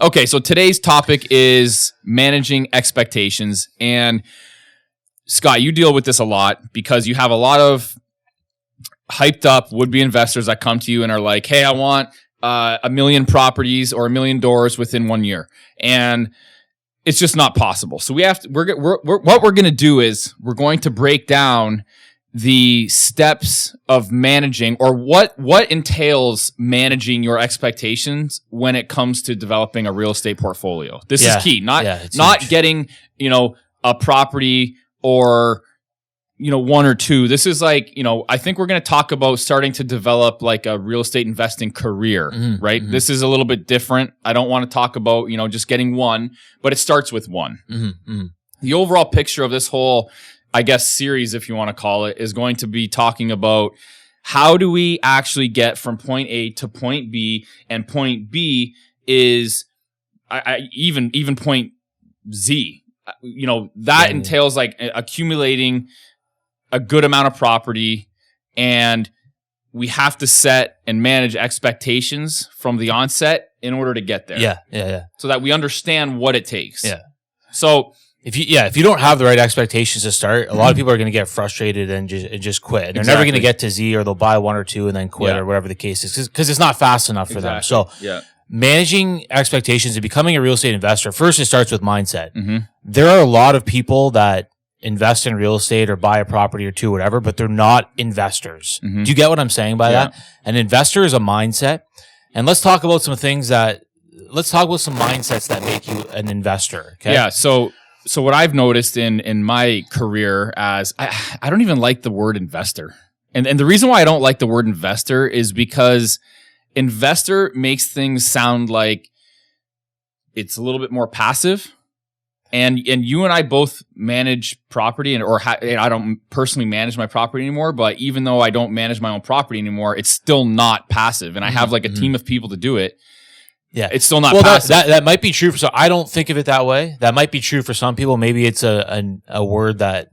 Okay, so today's topic is managing expectations. And Scott, you deal with this a lot because you have a lot of hyped up would-be investors that come to you and are like, hey, I want 1 million properties or 1 million doors within 1 year. And it's just not possible. So what we're going to do is we're going to break down the steps of managing, or what entails managing your expectations when it comes to developing a real estate portfolio. This is key. Not getting, a property or, one or two. This is like, I think we're going to talk about starting to develop like a real estate investing career, right? Mm-hmm. This is a little bit different. I don't want to talk about, just getting one, but it starts with one. Mm-hmm. The overall picture of this whole, I guess, series, if you want to call it, is going to be talking about how do we actually get from point A to point B, and point B is even point Z. That entails like accumulating a good amount of property, and we have to set and manage expectations from the onset in order to get there. Yeah. So that we understand what it takes. Yeah. So if you don't have the right expectations to start, a lot of people are going to get frustrated and just quit. They're never going to get to Z, or they'll buy one or two and then quit, or whatever the case is, because it's not fast enough for them. So managing expectations and becoming a real estate investor, first it starts with mindset. Mm-hmm. There are a lot of people that invest in real estate or buy a property or two, whatever, but they're not investors. Mm-hmm. Do you get what I'm saying by that? An investor is a mindset. And let's talk about some mindsets that make you an investor. Okay. Yeah. So what I've noticed in my career, as I don't even like the word investor. And the reason why I don't like the word investor is because investor makes things sound like it's a little bit more passive. And you and I both manage property, and I don't personally manage my property anymore, but even though I don't manage my own property anymore, it's still not passive. And I have like a team of people to do it. Yeah, it's still not passive. That might be true. So I don't think of it that way. That might be true for some people. Maybe it's a word that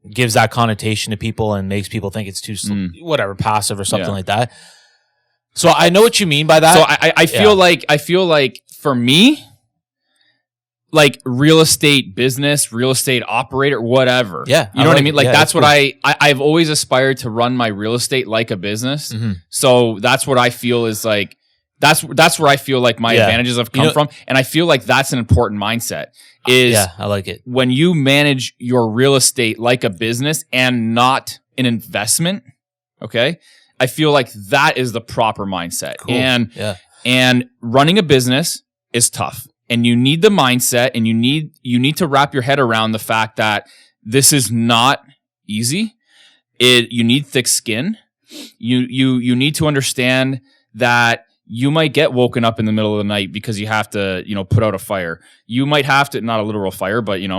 gives that connotation to people and makes people think it's too passive or something like that. So I know what you mean by that. So I feel like for me, like real estate business, real estate operator, whatever. Yeah. You know what I mean? Like that's what cool. I've always aspired to run my real estate like a business. Mm-hmm. So that's what I feel is like, that's where I feel like my advantages have come from. And I feel like that's an important mindset is I like it. When you manage your real estate like a business and not an investment. Okay. I feel like that is the proper mindset. Cool. And running a business is tough. And you need the mindset, and you need to wrap your head around the fact that this is not easy. You need thick skin. You need to understand that you might get woken up in the middle of the night because you have to, put out a fire. You might have to, not a literal fire, but you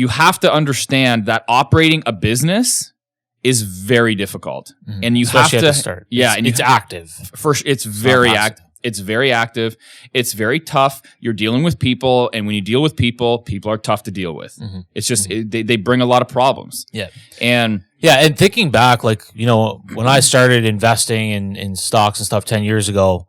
have to understand that operating a business is very difficult, and you especially have to start. Yeah, and it's active. First, it's very active. It's very active. It's very tough. You're dealing with people, and when you deal with people are tough to deal with. Mm-hmm. It's just they bring a lot of problems. Yeah, and thinking back, like when I started investing in stocks and stuff 10 years ago,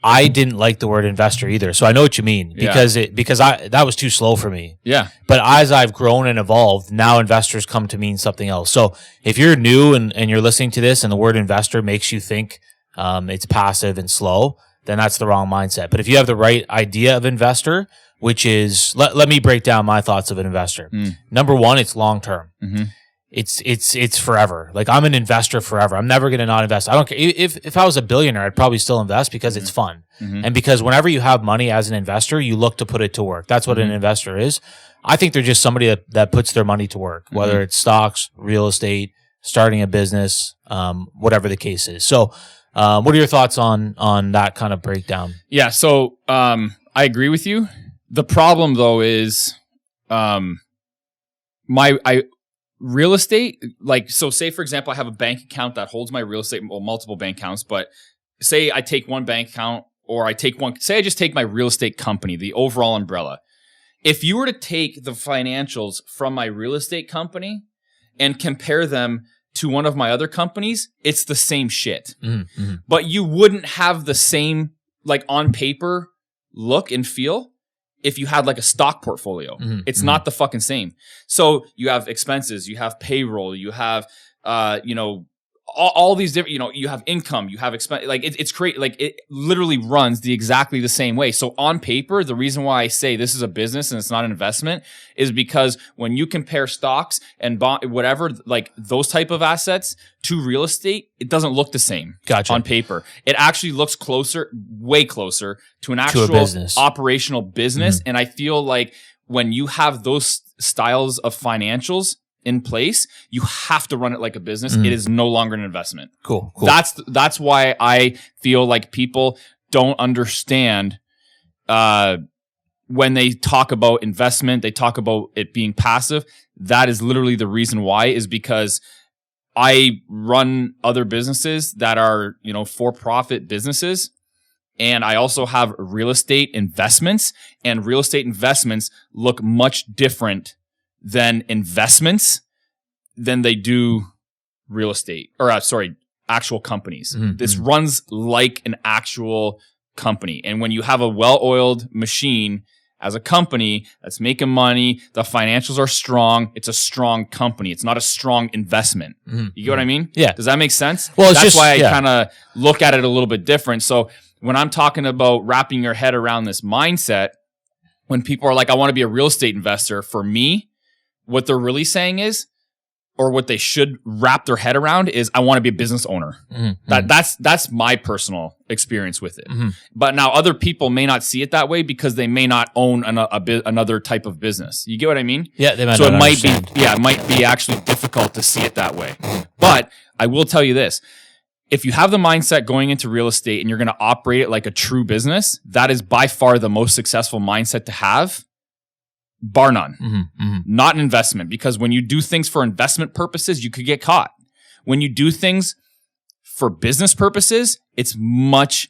I didn't like the word investor either. So I know what you mean because that was too slow for me. Yeah. But as I've grown and evolved, now investors come to mean something else. So if you're new and you're listening to this and the word investor makes you think it's passive and slow, then that's the wrong mindset. But if you have the right idea of investor, which is, let me break down my thoughts of an investor. Number one, it's long term. Mm-hmm. It's forever. Like I'm an investor forever. I'm never going to not invest. I don't care. If I was a billionaire, I'd probably still invest because it's fun. Mm-hmm. And because whenever you have money as an investor, you look to put it to work. That's what an investor is. I think they're just somebody that puts their money to work, whether it's stocks, real estate, starting a business, whatever the case is. So, what are your thoughts on that kind of breakdown? Yeah. So, I agree with you. The problem though is, real estate, like, so say for example, I have a bank account that holds my real estate, well, multiple bank accounts, but say I take one bank account or I just take my real estate company, the overall umbrella. If you were to take the financials from my real estate company and compare them to one of my other companies, it's the same shit. Mm-hmm. But you wouldn't have the same like on paper look and feel if you had like a stock portfolio. It's not the fucking same. So you have expenses, you have payroll, you have all these different, you have income, you have expense, like it's great. Like it literally runs exactly the same way. So on paper, the reason why I say this is a business and it's not an investment is because when you compare stocks and whatever, like those type of assets to real estate, it doesn't look the same on paper. It actually looks way closer to an actual operational business. And I feel like when you have those styles of financials in place, you have to run it like a business. It is no longer an investment. Cool. That's why I feel like people don't understand when they talk about investment, they talk about it being passive. That is literally the reason why, is because I run other businesses that are, for-profit businesses. And I also have real estate investments, and real estate investments look much different than investments than they do real estate actual companies. This runs like an actual company. And when you have a well-oiled machine as a company that's making money, the financials are strong, it's a strong company. It's not a strong investment. You get what I mean? Yeah. Does that make sense? Well, that's why I kind of look at it a little bit different. So when I'm talking about wrapping your head around this mindset, when people are like, I want to be a real estate investor, for me, what they're really saying is, or what they should wrap their head around is, I want to be a business owner. That's my personal experience with it. But now other people may not see it that way because they may not own another type of business. You get what I mean? Yeah, they might. So it might be actually difficult to see it that way. But I will tell you this. If you have the mindset going into real estate and you're going to operate it like a true business, that is by far the most successful mindset to have. Bar none. Not an investment, because when you do things for investment purposes, you could get caught. When you do things for business purposes, it's much,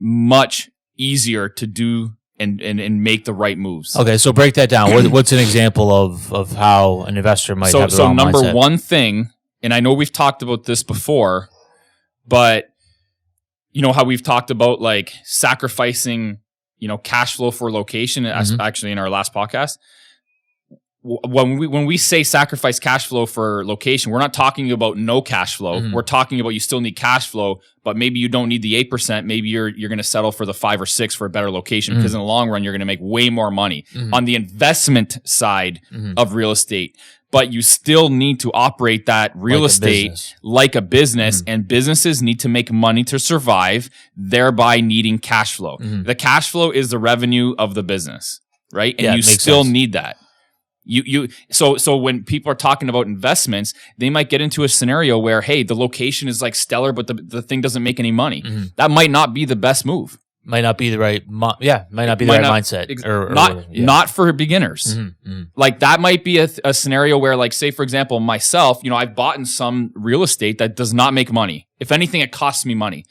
much easier to do and make the right moves. Okay, so break that down. What's an example of how an investor might have the wrong mindset? So number one thing, and I know we've talked about this before, but you know how we've talked about like sacrificing cash flow for location, actually in our last podcast. When we say sacrifice cash flow for location, we're not talking about no cash flow. We're talking about you still need cash flow, but maybe you don't need the 8%. Maybe you're going to settle for the 5 or 6 for a better location, because in the long run, you're going to make way more money on the investment side of real estate. But you still need to operate that real estate like a business, and businesses need to make money to survive, thereby needing cash flow. The cash flow is the revenue of the business, right? And you still need that. So when people are talking about investments, they might get into a scenario where, hey, the location is like stellar, but the thing doesn't make any money. That might not be the best move. Might not be the right mindset. Not for beginners. Like that might be a scenario where, like, say for example, myself, I've bought in some real estate that does not make money. If anything, it costs me money.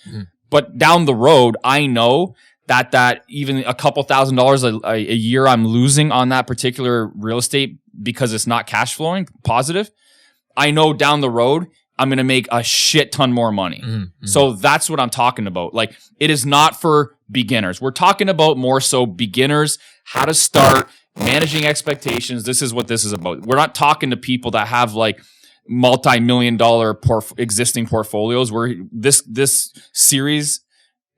But down the road, I know that even a couple $1,000s a year I'm losing on that particular real estate because it's not cash flowing positive. I know down the road, I'm going to make a shit ton more money. So that's what I'm talking about. Like, it is not for beginners. We're talking about more so beginners, how to start managing expectations. This is what this is about. We're not talking to people that have like multi-million-dollar existing portfolios. This series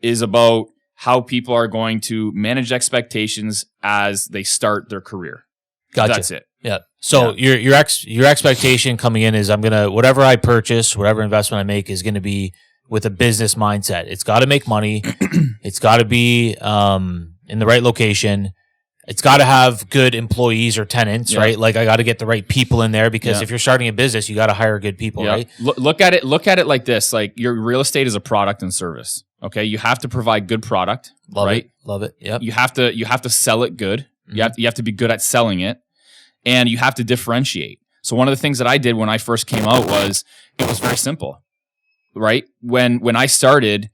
is about how people are going to manage expectations as they start their career. Gotcha. That's it. Yeah. So your expectation coming in is, whatever I purchase, whatever investment I make is going to be with a business mindset. It's got to make money. It's got to be in the right location. It's got to have good employees or tenants, right? Like, I got to get the right people in there, because if you're starting a business, you got to hire good people, right? Look at it like this. Like, your real estate is a product and service. Okay, you have to provide good product, right? Love it. Yep. You have to sell it good. You have to be good at selling it, and you have to differentiate. So one of the things that I did when I first came out was very simple, right? When I started,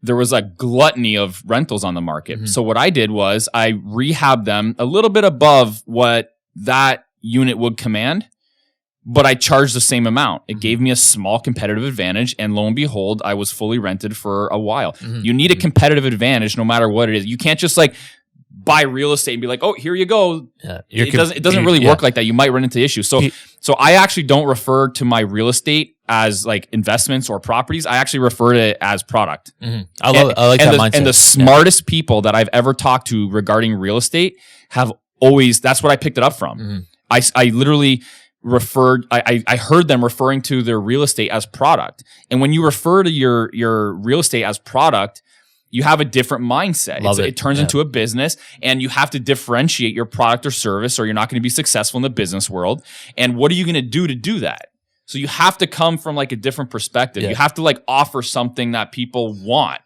there was a gluttony of rentals on the market. So what I did was I rehabbed them a little bit above what that unit would command, but I charged the same amount. It gave me a small competitive advantage, and lo and behold, I was fully rented for a while. You need a competitive advantage no matter what it is. You can't just like buy real estate and be like, oh, here you go. Yeah, it doesn't really work like that. You might run into issues. So I actually don't refer to my real estate as like investments or properties. I actually refer to it as product. I like that mindset. And the smartest people that I've ever talked to regarding real estate have always, that's what I picked it up from. I literally I heard them referring to their real estate as product. And when you refer to your real estate as product, you have a different mindset. It turns into a business, and you have to differentiate your product or service, or you're not going to be successful in the business world. And what are you going to do that? So you have to come from like a different perspective. You have to like offer something that people want,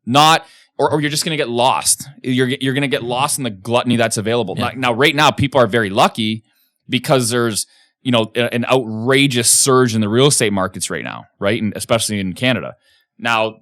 not, or you're just going to get lost. You're going to get lost in the gluttony that's available. Now, right now, people are very lucky because there's, you know, an outrageous surge in the real estate markets right now, right? And especially in Canada. Now,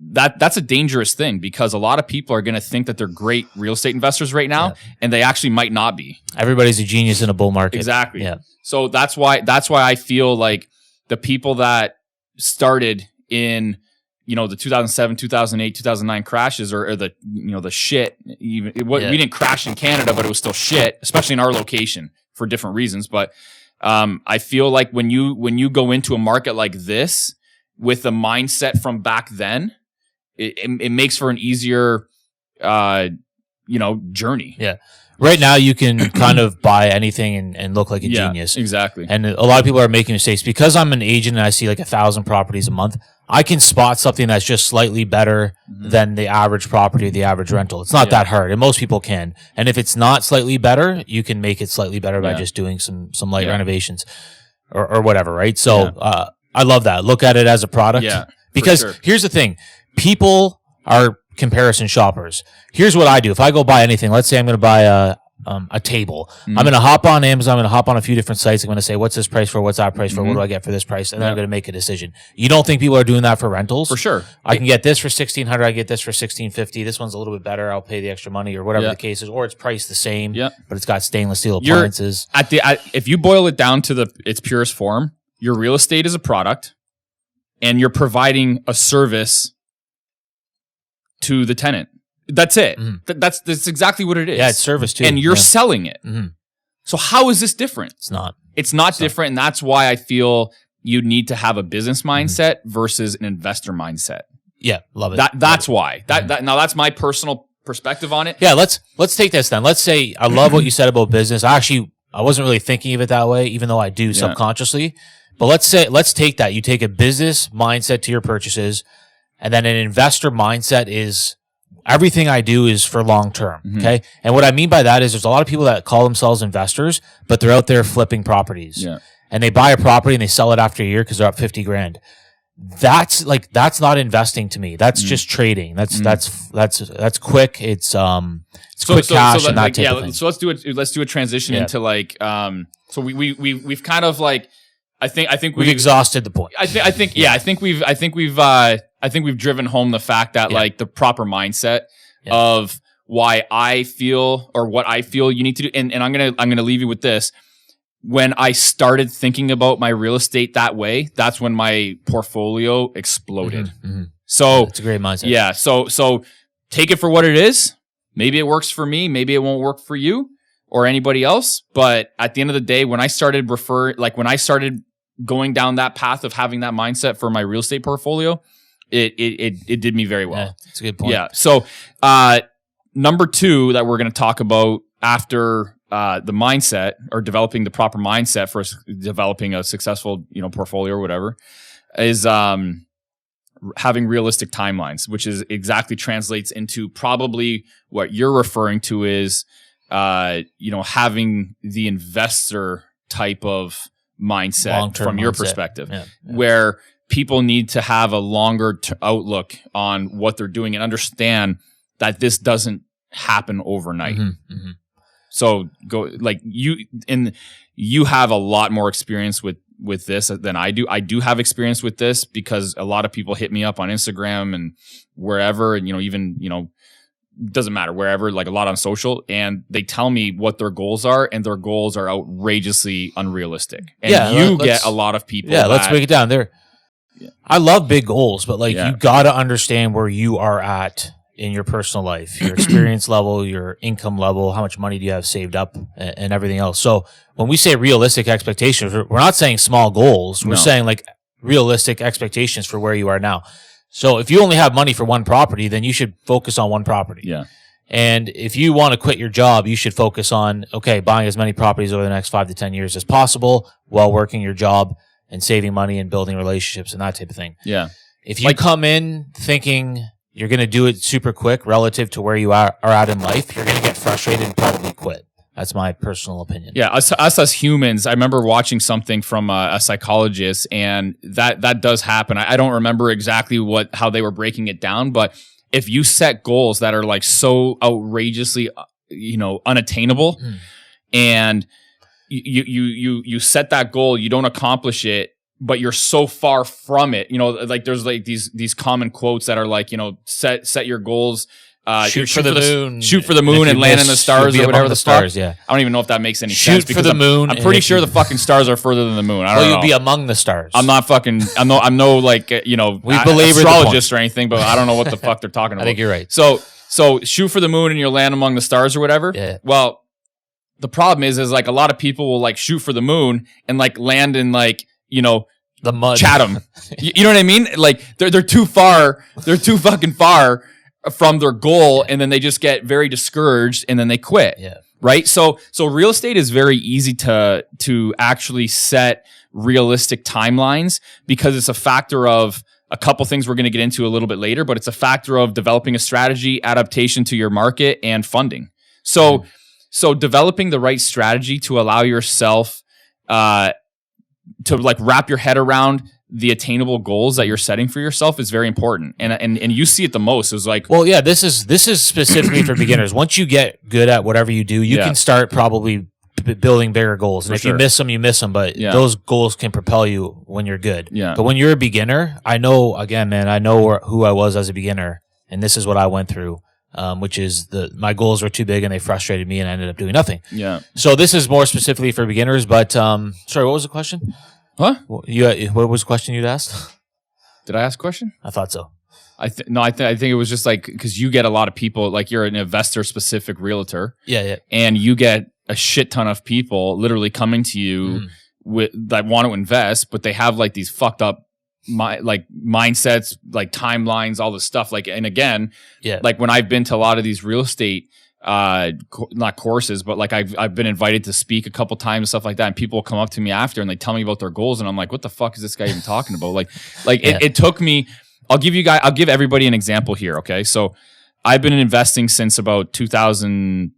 that's a dangerous thing because a lot of people are going to think that they're great real estate investors right now, and they actually might not be. Everybody's a genius in a bull market. Exactly. Yeah. So that's why I feel like the people that started in, you know, the 2007, 2008, 2009 crashes or the, you know, the shit. We didn't crash in Canada, but it was still shit, especially in our location for different reasons. But I feel like when you go into a market like this with the mindset from back then, it makes for an easier, journey. Yeah. Right now, you can kind of buy anything and look like a genius. Exactly. And a lot of people are making mistakes. Because I'm an agent and I see like 1,000 properties a month, I can spot something that's just slightly better than the average property or the average rental. It's not that hard, and most people can. And if it's not slightly better, you can make it slightly better by just doing some light renovations or whatever, right? So I love that. Look at it as a product. Yeah, because here's the thing. People are comparison shoppers. Here's what I do. If I go buy anything, let's say I'm going to buy a table. I'm going to hop on Amazon. I'm going to hop on a few different sites. I'm going to say, what's this price for? What's that price for? What do I get for this price? And then I'm going to make a decision. You don't think people are doing that for rentals? For sure. I can get this for $1,600. I get this for $1,650. This one's a little bit better. I'll pay the extra money or whatever the case is. Or it's priced the same, but it's got stainless steel appliances. If you boil it down to its purest form, your real estate is a product and you're providing a service to the tenant. That's it. That's exactly what it is. Yeah, it's service too. And you're selling it. So how is this different? It's not. It's not different. And that's why I feel you need to have a business mindset versus an investor mindset. Yeah, love it. That's why. Now that's my personal perspective on it. Yeah, let's take this then. Let's say I love what you said about business. I wasn't really thinking of it that way, even though I do subconsciously. But let's take that. You take a business mindset to your purchases, and then an investor mindset is everything I do is for long term. Okay. And what I mean by that is there's a lot of people that call themselves investors, but they're out there flipping properties. Yeah. And they buy a property and they sell it after a year because they're up 50 grand. That's not investing to me. That's just trading. That's quick. It's quick cash and that type of thing. So let's do a transition into like so we've kind of like I think we've exhausted the point. I think we've driven home the fact that like the proper mindset of why I feel or what I feel you need to do. And I'm gonna leave you with this. When I started thinking about my real estate that way, that's when my portfolio exploded. So it's a great mindset. Yeah. So take it for what it is. Maybe it works for me. Maybe it won't work for you or anybody else. But at the end of the day, when I started going down that path of having that mindset for my real estate portfolio, it did me very well. Yeah, that's a good point. Yeah. So number 2 that we're going to talk about after the mindset or developing the proper mindset for developing a successful portfolio or whatever is having realistic timelines, which is exactly translates into probably what you're referring to is having the investor type of mindset long-term from your perspective, where people need to have a longer outlook on what they're doing and understand that this doesn't happen overnight. So you have a lot more experience with this than I do. I do have experience with this because a lot of people hit me up on Instagram and wherever, and even doesn't matter, wherever, like a lot on social, and they tell me what their goals are, and their goals are outrageously unrealistic. And you get a lot of people. Yeah, let's break it down. I love big goals, but like you got to understand where you are at in your personal life, your experience level, your income level, how much money do you have saved up, and everything else. So when we say realistic expectations, we're not saying small goals. We're saying like realistic expectations for where you are now. So if you only have money for one property, then you should focus on one property. Yeah. And if you want to quit your job, you should focus on, okay, buying as many properties over the next 5 to 10 years as possible while working your job and saving money and building relationships and that type of thing. Yeah. If you come in thinking you're going to do it super quick relative to where you are at in life, you're going to get frustrated and probably quit. That's my personal opinion. Yeah, us as humans, I remember watching something from a psychologist, and that does happen. I don't remember exactly how they were breaking it down, but if you set goals that are like so outrageously, unattainable, and you set that goal, you don't accomplish it, but you're so far from it. Like there's like these common quotes that are like, set your goals. Shoot for the moon and land in the stars or whatever the stars. fuck. Yeah, I don't even know if that makes any sense. Shoot for the moon. I'm pretty sure the fucking stars are further than the moon. I don't know. You'll be among the stars. I'm not fucking. I'm no like we astrologist or anything, but I don't know what the fuck they're talking about. I think you're right. So shoot for the moon and you'll land among the stars or whatever. Yeah. Well, the problem is like a lot of people will like shoot for the moon and like land in like the mud, Chatham. You know what I mean? Like they're too far. They're too fucking far from their goal, and then they just get very discouraged, and then they quit. Yeah. Right. So real estate is very easy to actually set realistic timelines because it's a factor of a couple things we're going to get into a little bit later, but it's a factor of developing a strategy, adaptation to your market, and funding. So developing the right strategy to allow yourself to like wrap your head around the attainable goals that you're setting for yourself is very important. And you see it the most. It's like, well, yeah, this is specifically for beginners. Once you get good at whatever you do, you can start probably building bigger goals. And if you miss them, you miss them. But those goals can propel you when you're good. Yeah. But when you're a beginner, I know who I was as a beginner. And this is what I went through, which is my goals were too big and they frustrated me and I ended up doing nothing. Yeah. So this is more specifically for beginners. But sorry, what was the question? Huh? What was the question you'd asked? Did I ask a question? I thought so. I think it was just like, because you get a lot of people, like you're an investor specific realtor. Yeah. And you get a shit ton of people literally coming to you that want to invest, but they have like these fucked up mindsets, like timelines, all this stuff. Like, and again, like when I've been to a lot of these real estate not courses, but like I've been invited to speak a couple times and stuff like that, and people will come up to me after and they tell me about their goals, and I'm like, what the fuck is this guy even talking about? It took me. I'll give everybody an example here. Okay, so I've been investing since about 2000.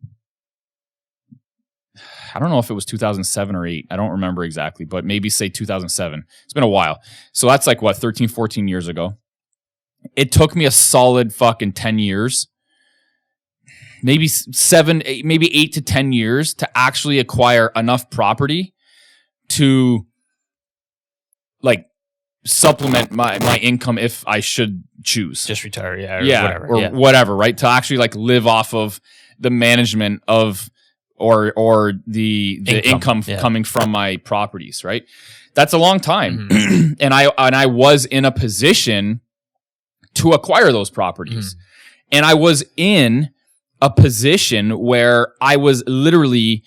I don't know if it was 2007 or 8. I don't remember exactly, but maybe say 2007. It's been a while. So that's like what, 13, 14 years ago. It took me a solid fucking 10 years. Maybe 8 to 10 years to actually acquire enough property to like supplement my income if I should choose. Just retire, whatever, right? To actually like live off of the management of or the income coming from my properties, right? That's a long time. Mm-hmm. and I was in a position to acquire those properties. And I was in a position where I was literally,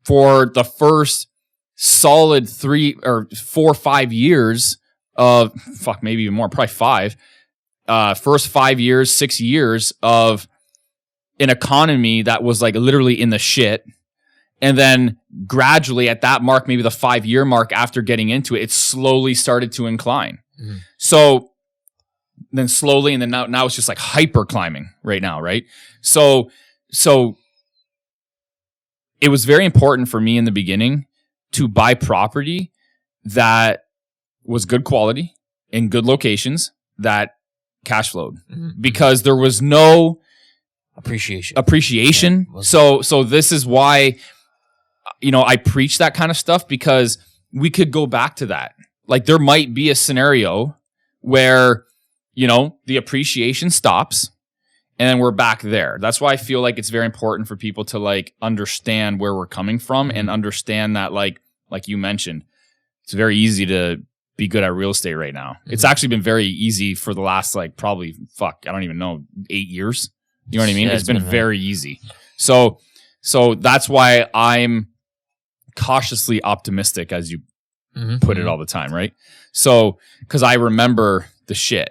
for the first solid 3 or 4 or 5 years of, maybe even more, probably 5, first 5 years, 6 years of an economy that was like literally in the shit. And then gradually at that mark, maybe the 5-year mark after getting into it, it slowly started to incline. Mm-hmm. So then slowly, and then now it's just like hyper climbing right now, right? So it was very important for me in the beginning to buy property that was good quality in good locations that cash flowed, because there was no appreciation. Yeah. So this is why, I preach that kind of stuff, because we could go back to that. Like there might be a scenario where, the appreciation stops and then we're back there. That's why I feel like it's very important for people to like understand where we're coming from and understand that like you mentioned, it's very easy to be good at real estate right now. It's actually been very easy for the last like probably I don't even know 8 years. You know what I mean? It's been very easy. So that's why I'm cautiously optimistic, as you put it all the time, right? So because I remember the shit,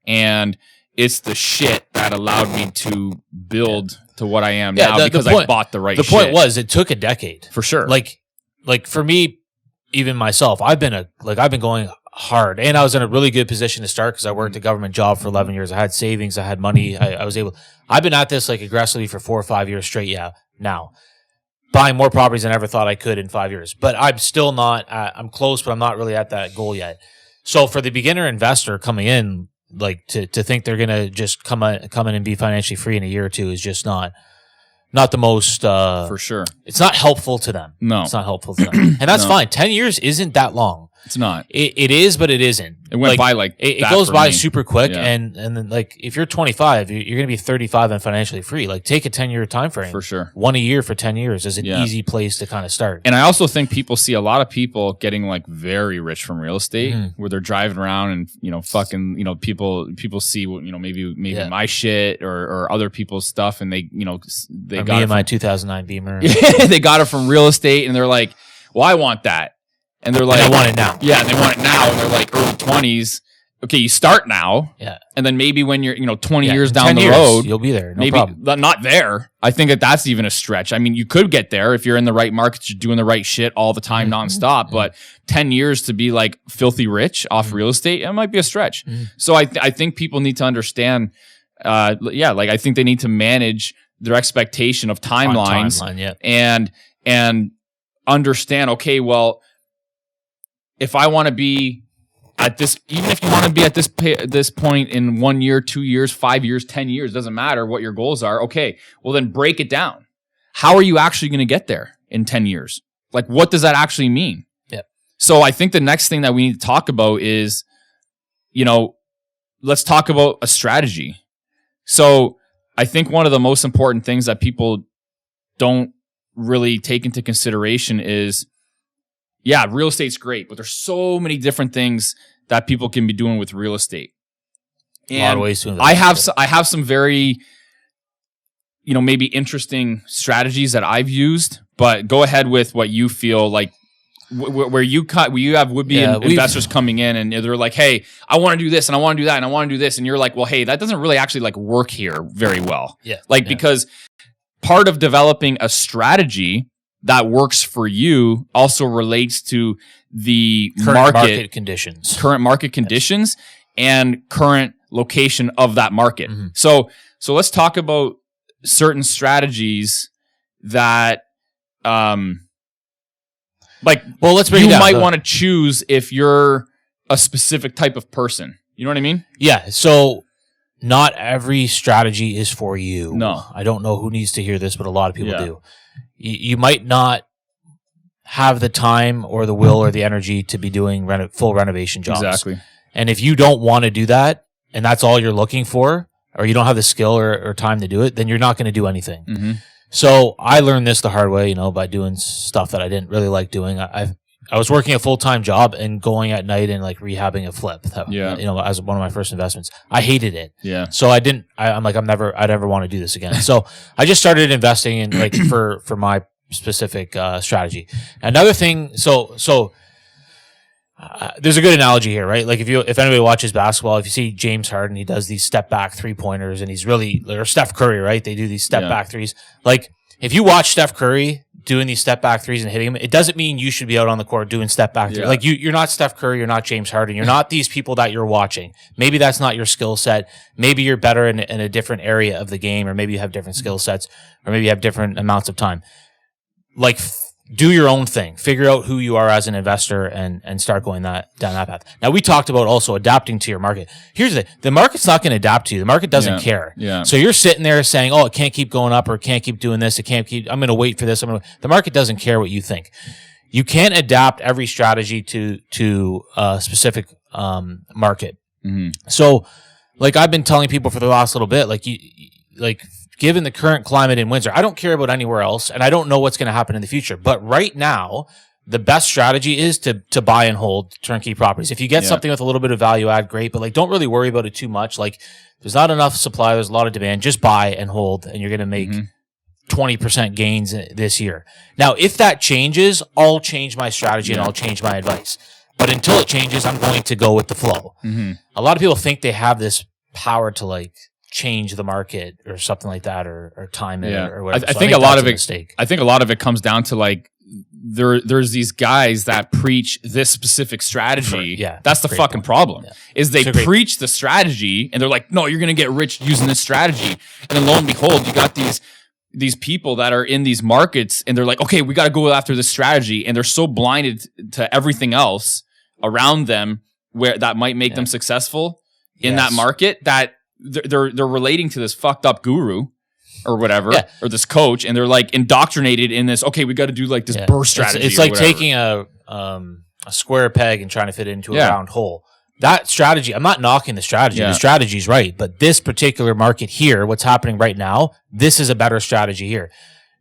and it's the shit that allowed me to build to what I am now because I bought the right shit. The point was, it took a decade. For sure. Like for me, even myself, I've been going hard, and I was in a really good position to start because I worked a government job for 11 years. I had savings, I had money. I've been at this like aggressively for 4 or 5 years straight. Yeah. Now buying more properties than I ever thought I could in 5 years, but I'm still not, I'm close, but I'm not really at that goal yet. So for the beginner investor coming in, like to think they're going to just come in and be financially free in a year or two is just not the most, for sure. It's not helpful to them. No, it's not helpful to them. And that's fine. 10 years isn't that long. It's not. It is, but it isn't. It went by like it goes by super quick. Yeah. And then like if you're 25, you're going to be 35 and financially free. Like take a 10-year time frame. For sure. One a year for 10 years is an easy place to kind of start. And I also think people see a lot of people getting like very rich from real estate where they're driving around and, you know, fucking, you know, people see, you know, maybe my shit or other people's stuff. And they, you know, they got me and my 2009 Beamer. They got it from real estate and they're like, well, I want that. And they're like, I want it now. Yeah, they want it now. And they're like early 20s. Okay, you start now. Yeah. And then maybe when you're, 20 years down the road, you'll be there. No maybe problem. Not there. I think that's even a stretch. I mean, you could get there if you're in the right markets, you're doing the right shit all the time, nonstop. But 10 years to be like filthy rich off real estate, it might be a stretch. So I think people need to understand, I think they need to manage their expectation of timelines and understand, okay, well, if I want to be at this, even if you want to be at this point in 1 year, 2 years, 5 years, 10 years, doesn't matter what your goals are. Okay, well then break it down. How are you actually going to get there in 10 years? Like, what does that actually mean? Yep. So I think the next thing that we need to talk about is, let's talk about a strategy. So I think one of the most important things that people don't really take into consideration is, real estate's great, but there's so many different things that people can be doing with real estate. And a lot of ways to invest. I have some very, maybe interesting strategies that I've used, but go ahead with what you feel like where you have would-be investors coming in and they're like, hey, I want to do this and I want to do that and I want to do this. And you're like, well, hey, that doesn't really actually like work here very well. Yeah. Because part of developing a strategy that works for you also relates to the current market conditions and current location of that market. So let's talk about certain strategies that let's break it down. You might want to choose if you're a specific type of person. You know what I mean? Yeah. So not every strategy is for you. No. I don't know who needs to hear this, but a lot of people do. You might not have the time or the will or the energy to be doing full renovation jobs. Exactly. And if you don't want to do that, and that's all you're looking for, or you don't have the skill or time to do it, then you're not going to do anything. So I learned this the hard way, by doing stuff that I didn't really like doing. I was working a full-time job and going at night and like rehabbing a flip. As one of my first investments, I hated it. Yeah. So I didn't. I'd never want to do this again. So I just started investing in like for my specific strategy. Another thing. So there's a good analogy here, right? Like if anybody watches basketball, if you see James Harden, he does these step back 3-pointers, and or Steph Curry, right? They do these step back threes. Like if you watch Steph Curry doing these step back threes and hitting them, it doesn't mean you should be out on the court doing step back threes. Like you're not Steph Curry, you're not James Harden, you're not these people that you're watching. Maybe that's not your skill set. Maybe you're better in a different area of the game, or maybe you have different skill sets, or maybe you have different amounts of time. Like do your own thing. Figure out who you are as an investor and start going down that path. Now, we talked about also adapting to your market. Here's the market's not going to adapt to you. The market doesn't care. Yeah. So you're sitting there saying, oh, it can't keep going up, or it can't keep doing this. I'm going to wait for this. The market doesn't care what you think. You can't adapt every strategy to a specific market. So like I've been telling people for the last little bit, like like given the current climate in Windsor, I don't care about anywhere else, and I don't know what's going to happen in the future. But right now, the best strategy is to buy and hold turnkey properties. If you get something with a little bit of value add, great, but like don't really worry about it too much. Like there's not enough supply, there's a lot of demand. Just buy and hold, and you're going to make 20% gains this year. Now, if that changes, I'll change my strategy and I'll change my advice. But until it changes, I'm going to go with the flow. A lot of people think they have this power to like change the market or something like that, or time it or whatever. I think a lot of it. I think a lot of it comes down to like there's these guys that preach this specific strategy. That's the fucking problem. Is they preach the strategy and they're like, no, you're gonna get rich using this strategy, and then lo and behold, you got these people that are in these markets and they're like, okay, we got to go after this strategy, and they're so blinded to everything else around them where that might make them successful in that market that they're relating to this fucked up guru or whatever or this coach, and they're like indoctrinated in this. Okay, we got to do like this burst strategy. It's like taking a square peg and trying to fit it into a round hole. That strategy, I'm not knocking the strategy. The strategy's right, but this particular market here, what's happening right now, this is a better strategy here.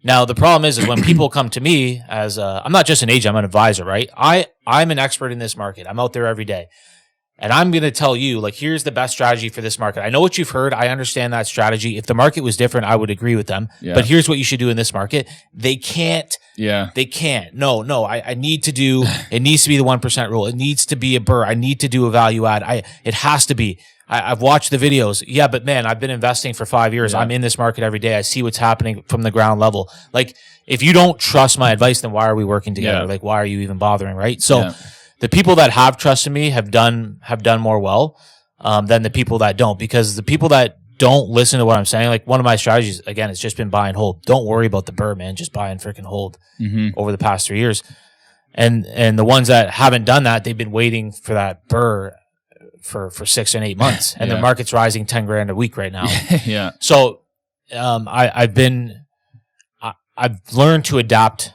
Now, the problem is when people come to me as I'm not just an agent, I'm an advisor, right? I'm an expert in this market. I'm out there every day. And I'm going to tell you, like, here's the best strategy for this market. I know what you've heard. I understand that strategy. If the market was different, I would agree with them. But here's what you should do in this market. They can't. They can't. No. I need to do, it needs to be the 1% rule. It needs to be a BRRRR. I need to do a value add. It has to be. I've watched the videos. Yeah, but man, I've been investing for 5 years. I'm in this market every day. I see what's happening from the ground level. Like, if you don't trust my advice, then why are we working together? Like, why are you even bothering, right? So, the people that have trusted me have done more well than the people that don't, because the people that don't listen to what I'm saying, like one of my strategies, again, it's just been buy and hold. Don't worry about the BRRRR, man. Just buy and freaking hold over the past 3 years. And the ones that haven't done that, they've been waiting for that BRRRR for 6 and 8 months, and the market's rising 10 grand a week right now. So I've learned to adapt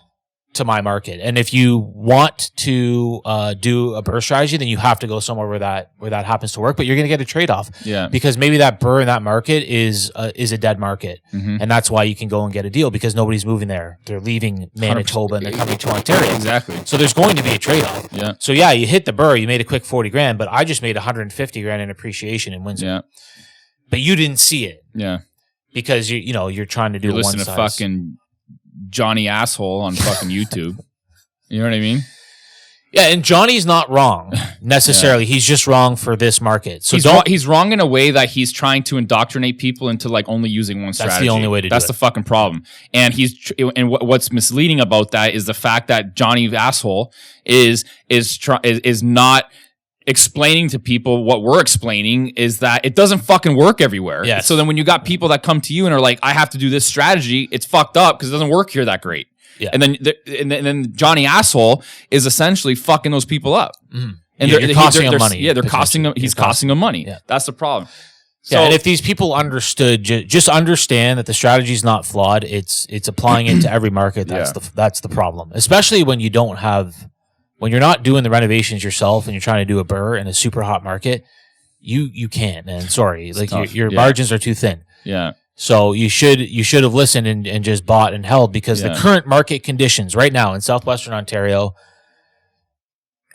to my market. And if you want to do a BRRRR strategy, then you have to go somewhere where that happens to work, but you're going to get a trade-off. Because maybe that BRRRR in that market is a dead market. And that's why you can go and get a deal, because nobody's moving there. They're leaving Manitoba and they're coming to Ontario. So there's going to be a trade-off. So you hit the BRRRR, you made a quick 40 grand, but I just made 150 grand in appreciation in Windsor. But you didn't see it. Because you're trying to do one size. Listen to fucking Johnny asshole on fucking YouTube. You know what I mean? Yeah, and Johnny's not wrong necessarily. He's just wrong for this market. So he's wrong in a way that he's trying to indoctrinate people into like only using one strategy. That's the only way to do it. That's the fucking problem. And what's misleading about that is the fact that Johnny asshole is not explaining to people what we're explaining, is that it doesn't fucking work everywhere. So then when you got people that come to you and are like, I have to do this strategy, it's fucked up because it doesn't work here that great. And then Johnny asshole is essentially fucking those people up. And they're costing them money. Yeah, they're costing them. He's costing them money. That's the problem. So, and if these people understood, just understand that the strategy is not flawed. It's applying it to every market. That's the problem. Especially when you don't have. When you're not doing the renovations yourself and you're trying to do a BRRRR in a super hot market, you can't, man. Sorry. It's like your margins are too thin. So you should have listened and just bought and held, because the current market conditions right now in Southwestern Ontario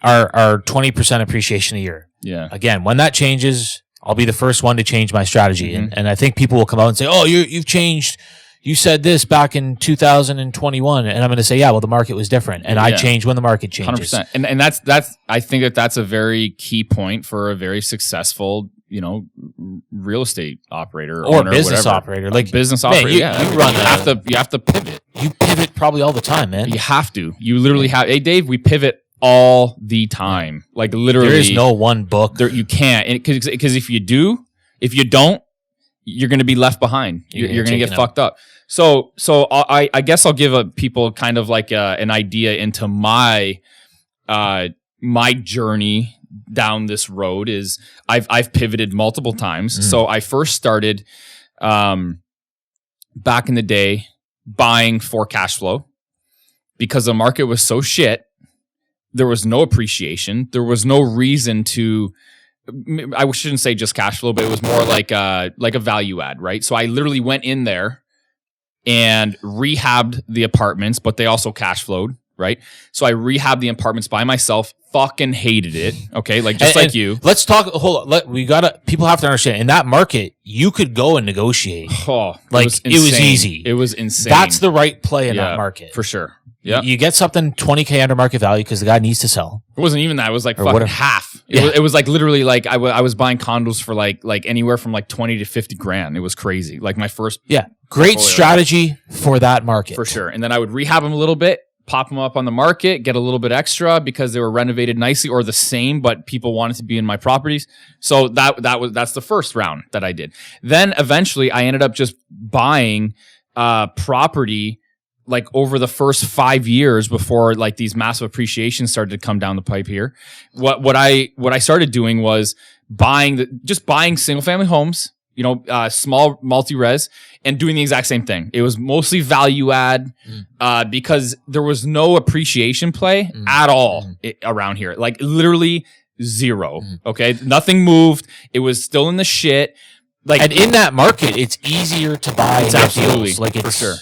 are 20% appreciation a year. Again, when that changes, I'll be the first one to change my strategy. And I think people will come out and say, oh, you've changed. You said this back in 2021, and I'm going to say, yeah, well, the market was different, and I changed when the market changes. 100%. And that's I think that's a very key point for a very successful, real estate operator or business operator, like business operator. You have to pivot. You pivot probably all the time, man. You have to. You literally have. Hey, Dave, we pivot all the time. Like literally, there is no one book. You can't, because if you don't, you're going to be left behind. You're going to get fucked up. So I guess I'll give people kind of like an idea into my journey down this road. Is I've pivoted multiple times. So I first started back in the day buying for cash flow, because the market was so shit. There was no appreciation. There was no reason to I shouldn't say just cash flow, but it was more like a value add, right? So I literally went in there and rehabbed the apartments, but they also cash flowed, right? So I rehabbed the apartments by myself. Fucking hated it. Okay, like just like you. Let's talk. Hold on. People have to understand. In that market, you could go and negotiate. Oh, like it was easy. It was insane. That's the right play in that market for sure. Yeah, you get something $20,000 under market value because the guy needs to sell. It wasn't even that. It was like fucking half. It was like literally like I was buying condos for like anywhere from like 20 to 50 grand. It was crazy. Like my first great strategy for that market for sure. And then I would rehab them a little bit, pop them up on the market, get a little bit extra because they were renovated nicely or the same, but people wanted to be in my properties. So that's the first round that I did. Then eventually I ended up just buying property like over the first 5 years before like these massive appreciations started to come down the pipe here. What I started doing was buying single family homes, small multi-res, and doing the exact same thing. It was mostly value add because there was no appreciation play at all around here. Like literally zero. Okay. Nothing moved. It was still in the shit. Like, and in that market, it's easier to buy. It's absolutely deals. Like for sure.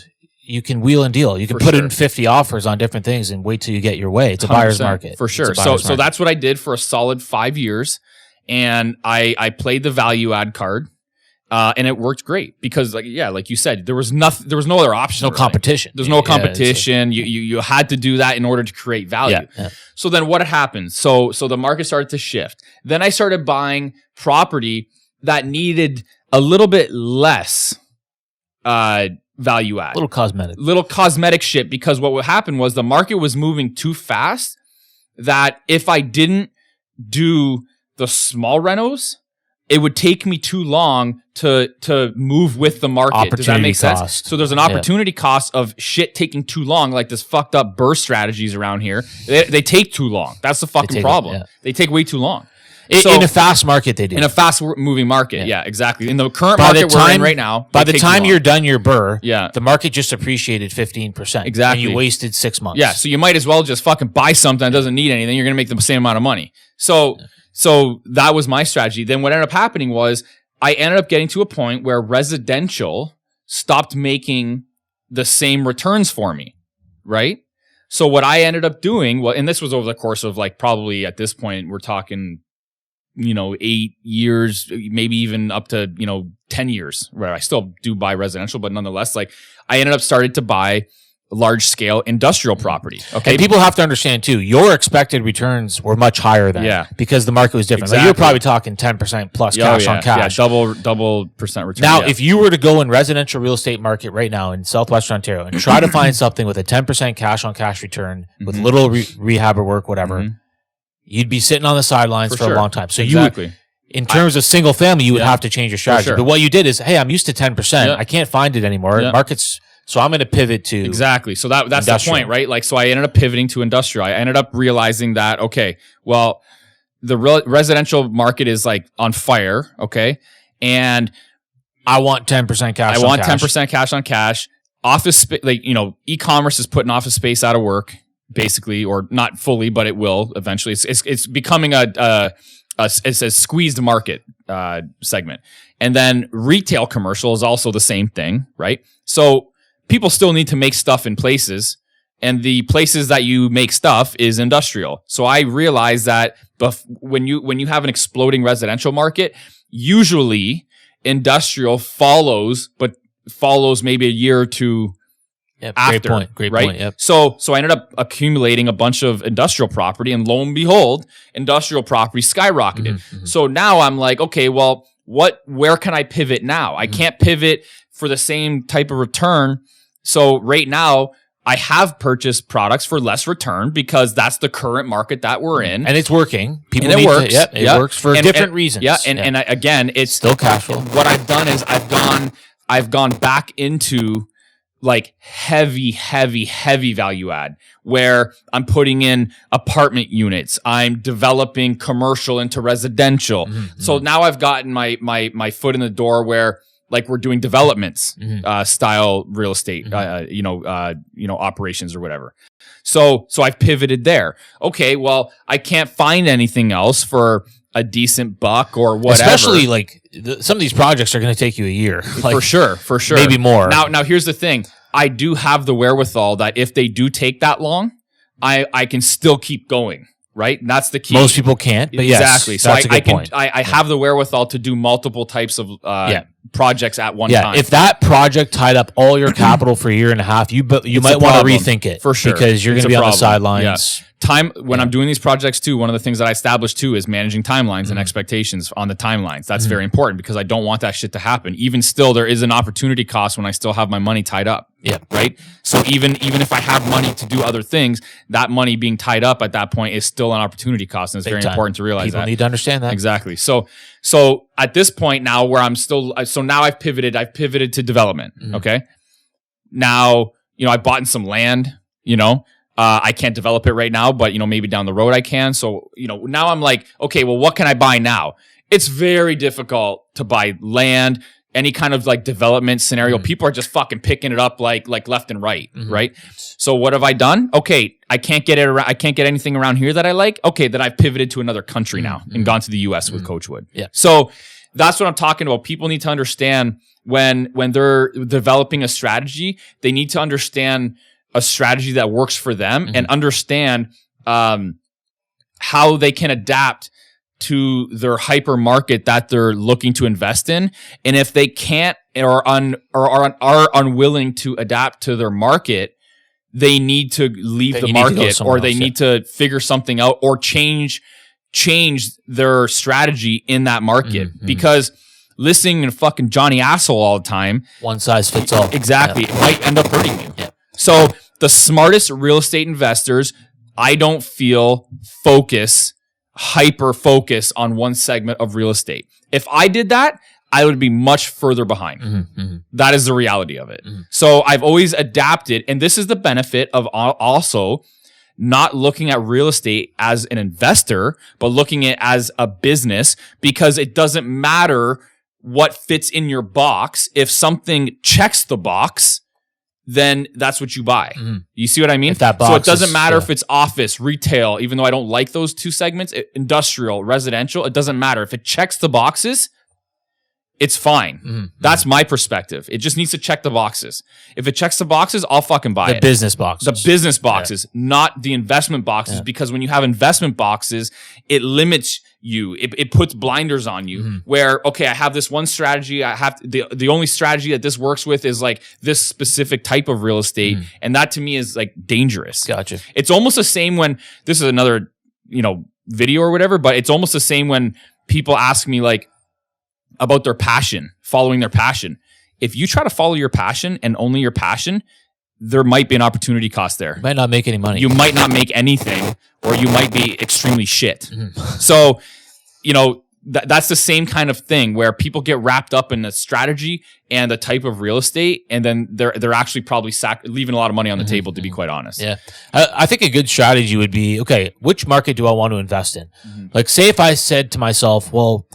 You can wheel and deal. You can put in 50 offers on different things and wait till you get your way. It's a buyer's market. For sure. So that's what I did for a solid 5 years. And I played the value add card. And it worked great because like you said, there was no other option. No competition. There's no competition. You had to do that in order to create value. Yeah. So then what happened? So the market started to shift. Then I started buying property that needed a little bit less, value add. Little cosmetic shit, because what would happen was the market was moving too fast that if I didn't do the small renos, it would take me too long to move with the market. Does that make sense? So there's an opportunity cost of shit taking too long, like this fucked up burst strategies around here. They take too long. That's the fucking problem. They take way too long. In a fast market, they do. In a fast moving market, yeah, exactly. In the current market we're in right now, by the time you're done your burr, the market just appreciated 15%. Exactly. And you wasted 6 months. Yeah, so you might as well just fucking buy something that doesn't need anything. You're going to make the same amount of money. So that was my strategy. Then what ended up happening was I ended up getting to a point where residential stopped making the same returns for me, right? So what I ended up doing, and this was over the course of like probably at this point, we're talking 8 years, maybe even up to, 10 years, where I still do buy residential, but nonetheless, like I ended up started to buy large scale industrial property. Okay. And people have to understand too, your expected returns were much higher than because the market was different. Exactly. Like you're probably talking 10% plus cash on cash. Yeah, double percent return. Now, if you were to go in residential real estate market right now in Southwestern Ontario and try to find something with a 10% cash on cash return with little rehab or work, whatever, you'd be sitting on the sidelines for a long time. So in terms of single family, you would have to change your strategy. But what you did is, hey, I'm used to 10%. I can't find it anymore. Markets, so I'm going to pivot to exactly. So that's the point, right? Like, so I ended up pivoting to industrial. I ended up realizing that well, the residential market is like on fire, and I want 10% cash. 10% cash on cash. Office e-commerce is putting office space out of work, basically, or not fully, but it will eventually. It's becoming a squeezed market segment. And then retail commercial is also the same thing, right? So people still need to make stuff in places, and the places that you make stuff is industrial. So I realized that when you have an exploding residential market, usually industrial follows maybe a year or two after. Great point. Yep. So I ended up accumulating a bunch of industrial property, and lo and behold, industrial property skyrocketed. So now I'm like, okay, well, where can I pivot now? I can't pivot for the same type of return. So right now, I have purchased products for less return because that's the current market that we're in, and it's working. It works. It works for different reasons. And again, it's still cash flow. What I've done is I've gone back into like heavy value add, where I'm putting in apartment units. I'm developing commercial into residential. So now I've gotten my foot in the door where like we're doing developments, style real estate, operations or whatever. So I've pivoted there. Okay, well, I can't find anything else for a decent buck or whatever. Especially like some of these projects are going to take you a year. Like, for sure. Maybe more. Now here's the thing. I do have the wherewithal that if they do take that long, I can still keep going. Right? And that's the key. Most people can't, but exactly. Yes, so that's a good point. I have the wherewithal to do multiple types of projects at one time. If that project tied up all your capital for a year and a half, you might want to rethink it for sure, because you're going to be on the sidelines. When I'm doing these projects too, one of the things that I established too is managing timelines and expectations on the timelines. That's very important because I don't want that shit to happen. Even still, there is an opportunity cost when I still have my money tied up. Yeah. Right. So even if I have money to do other things, that money being tied up at that point is still an opportunity cost, and it's very important to realize People that. need to understand that. Exactly. So at this point now, where I'm still, so now I've pivoted to development. Okay. Now, I bought in some land. I can't develop it right now, but maybe down the road I can. So, now I'm like, okay, well, what can I buy now? It's very difficult to buy land, any kind of like development scenario. People are just fucking picking it up like left and right, right? So what have I done? Okay, I can't get anything around here that I like. Okay, then I've pivoted to another country now and gone to the US with Coachwood. Yeah. So that's what I'm talking about. People need to understand when they're developing a strategy, they need to understand a strategy that works for them and understand how they can adapt to their hyper market that they're looking to invest in. And if they can't or are unwilling to adapt to their market, they need to leave the market, or they need to figure something out or change their strategy in that market. Because listening to fucking Johnny Asshole all the time, one size fits all. Exactly. It might end up hurting you. So the smartest real estate investors, I don't feel hyper focus on one segment of real estate. If I did that, I would be much further behind. That is the reality of it. So I've always adapted, and this is the benefit of also not looking at real estate as an investor, but looking at it as a business, because it doesn't matter what fits in your box. If something checks the box, then that's what you buy. You see what I mean? If that box so it doesn't matter if it's office, retail, even though I don't like those two segments, industrial, residential, it doesn't matter. If it checks the boxes, it's fine. That's my perspective. It just needs to check the boxes. If it checks the boxes, I'll fucking buy it. The business boxes. The business boxes, not the investment boxes, because when you have investment boxes, it limits you. It puts blinders on you where, okay, I have this one strategy. I have the only strategy that this works with is like this specific type of real estate. And that to me is like dangerous. Gotcha. It's almost the same when, this is another, video or whatever, but it's almost the same when people ask me like about their passion, following their passion. If you try to follow your passion and only your passion, there might be an opportunity cost there. You might not make any money. You might not make anything, or you might be extremely shit. So, that's the same kind of thing where people get wrapped up in the strategy and the type of real estate, and then they're actually probably leaving a lot of money on the table, to be quite honest. Yeah. I think a good strategy would be, okay, which market do I want to invest in? Like, say if I said to myself, well,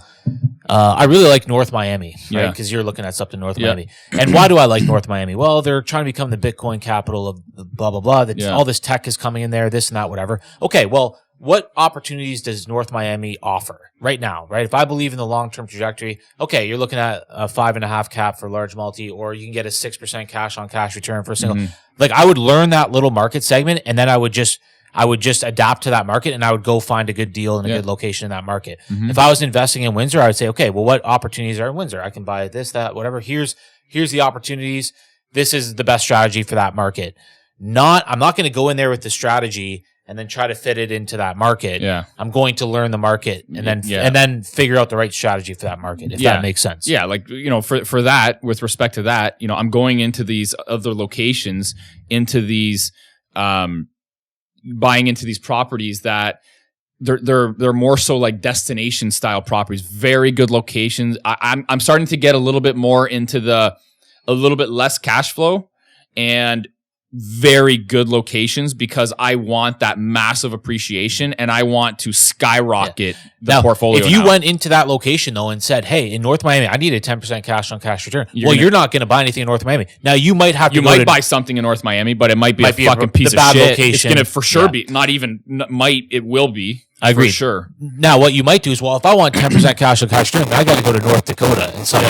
I really like North Miami, right? Because you're looking at something North Miami. And why do I like North Miami? Well, they're trying to become the Bitcoin capital of blah, blah, blah. All this tech is coming in there, this and that, whatever. Okay, well, what opportunities does North Miami offer right now, right? If I believe in the long-term trajectory, okay, you're looking at a 5.5 cap for large multi, or you can get a 6% cash on cash return for a single. Like, I would learn that little market segment, and then I would just adapt to that market, and I would go find a good deal in a good location in that market. If I was investing in Windsor, I would say, okay, well, what opportunities are in Windsor? I can buy this, that, whatever. Here's the opportunities. This is the best strategy for that market. I'm not going to go in there with the strategy and then try to fit it into that market. I'm going to learn the market and then figure out the right strategy for that market, if that makes sense. Yeah, like, for that, with respect to that, I'm going into these other locations, into these buying into these properties that they're more so like destination style properties, very good locations. I'm starting to get a little bit more into a little bit less cash flow and very good locations because I want that massive appreciation and I want to skyrocket the portfolio. If you went into that location though and said, "Hey, in North Miami, I need a 10% cash on cash return," you're not going to buy anything in North Miami. Now you might have to. You might buy something in North Miami, but it might be a fucking piece of bad shit. Location. It's going to for sure be not even might. It will be. I agree. For sure. Now, what you might do is, well, if I want 10% cash on cash return, I got to go to North Dakota in some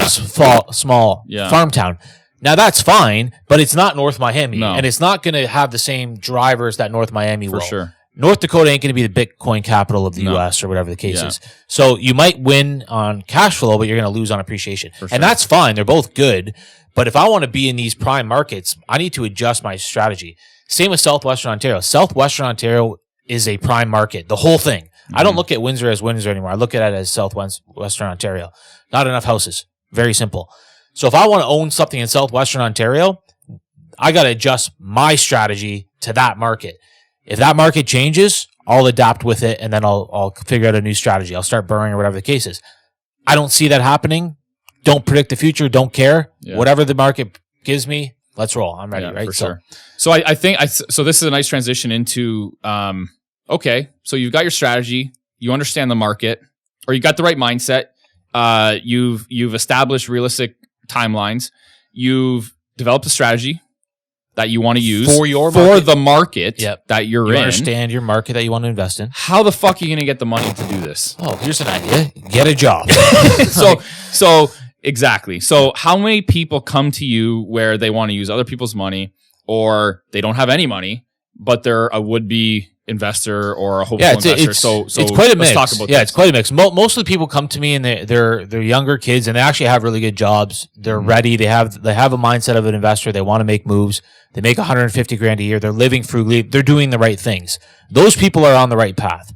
small farm town. Now that's fine, but it's not North Miami, and it's not going to have the same drivers that North Miami will. For sure. North Dakota ain't going to be the Bitcoin capital of the U.S. or whatever the case is. So you might win on cash flow, but you're going to lose on appreciation. And that's fine. They're both good. But if I want to be in these prime markets, I need to adjust my strategy. Same with Southwestern Ontario. Southwestern Ontario is a prime market, the whole thing. I don't look at Windsor as Windsor anymore. I look at it as Southwestern Ontario. Not enough houses. Very simple. So if I want to own something in Southwestern Ontario, I got to adjust my strategy to that market. If that market changes, I'll adapt with it, and then I'll figure out a new strategy. I'll start burrowing or whatever the case is. I don't see that happening. Don't predict the future. Don't care. Whatever the market gives me, let's roll. I'm ready, right? For sure. So I think so this is a nice transition into okay, so you've got your strategy, you understand the market, or you got the right mindset. You've established realistic timelines. You've developed a strategy that you want to use for the market that you're in. You understand your market that you want to invest in. How the fuck are you going to get the money to do this? Oh, here's an idea. Get a job. So exactly. So how many people come to you where they want to use other people's money, or they don't have any money, but they're a would-be investor or a hopeful investor? So it's quite a mix. Let's talk about this. It's quite a mix. Most of the people come to me and they're younger kids and they actually have really good jobs. They're ready. They have a mindset of an investor. They want to make moves. They make $150,000 a year. They're living frugally. They're doing the right things. Those people are on the right path.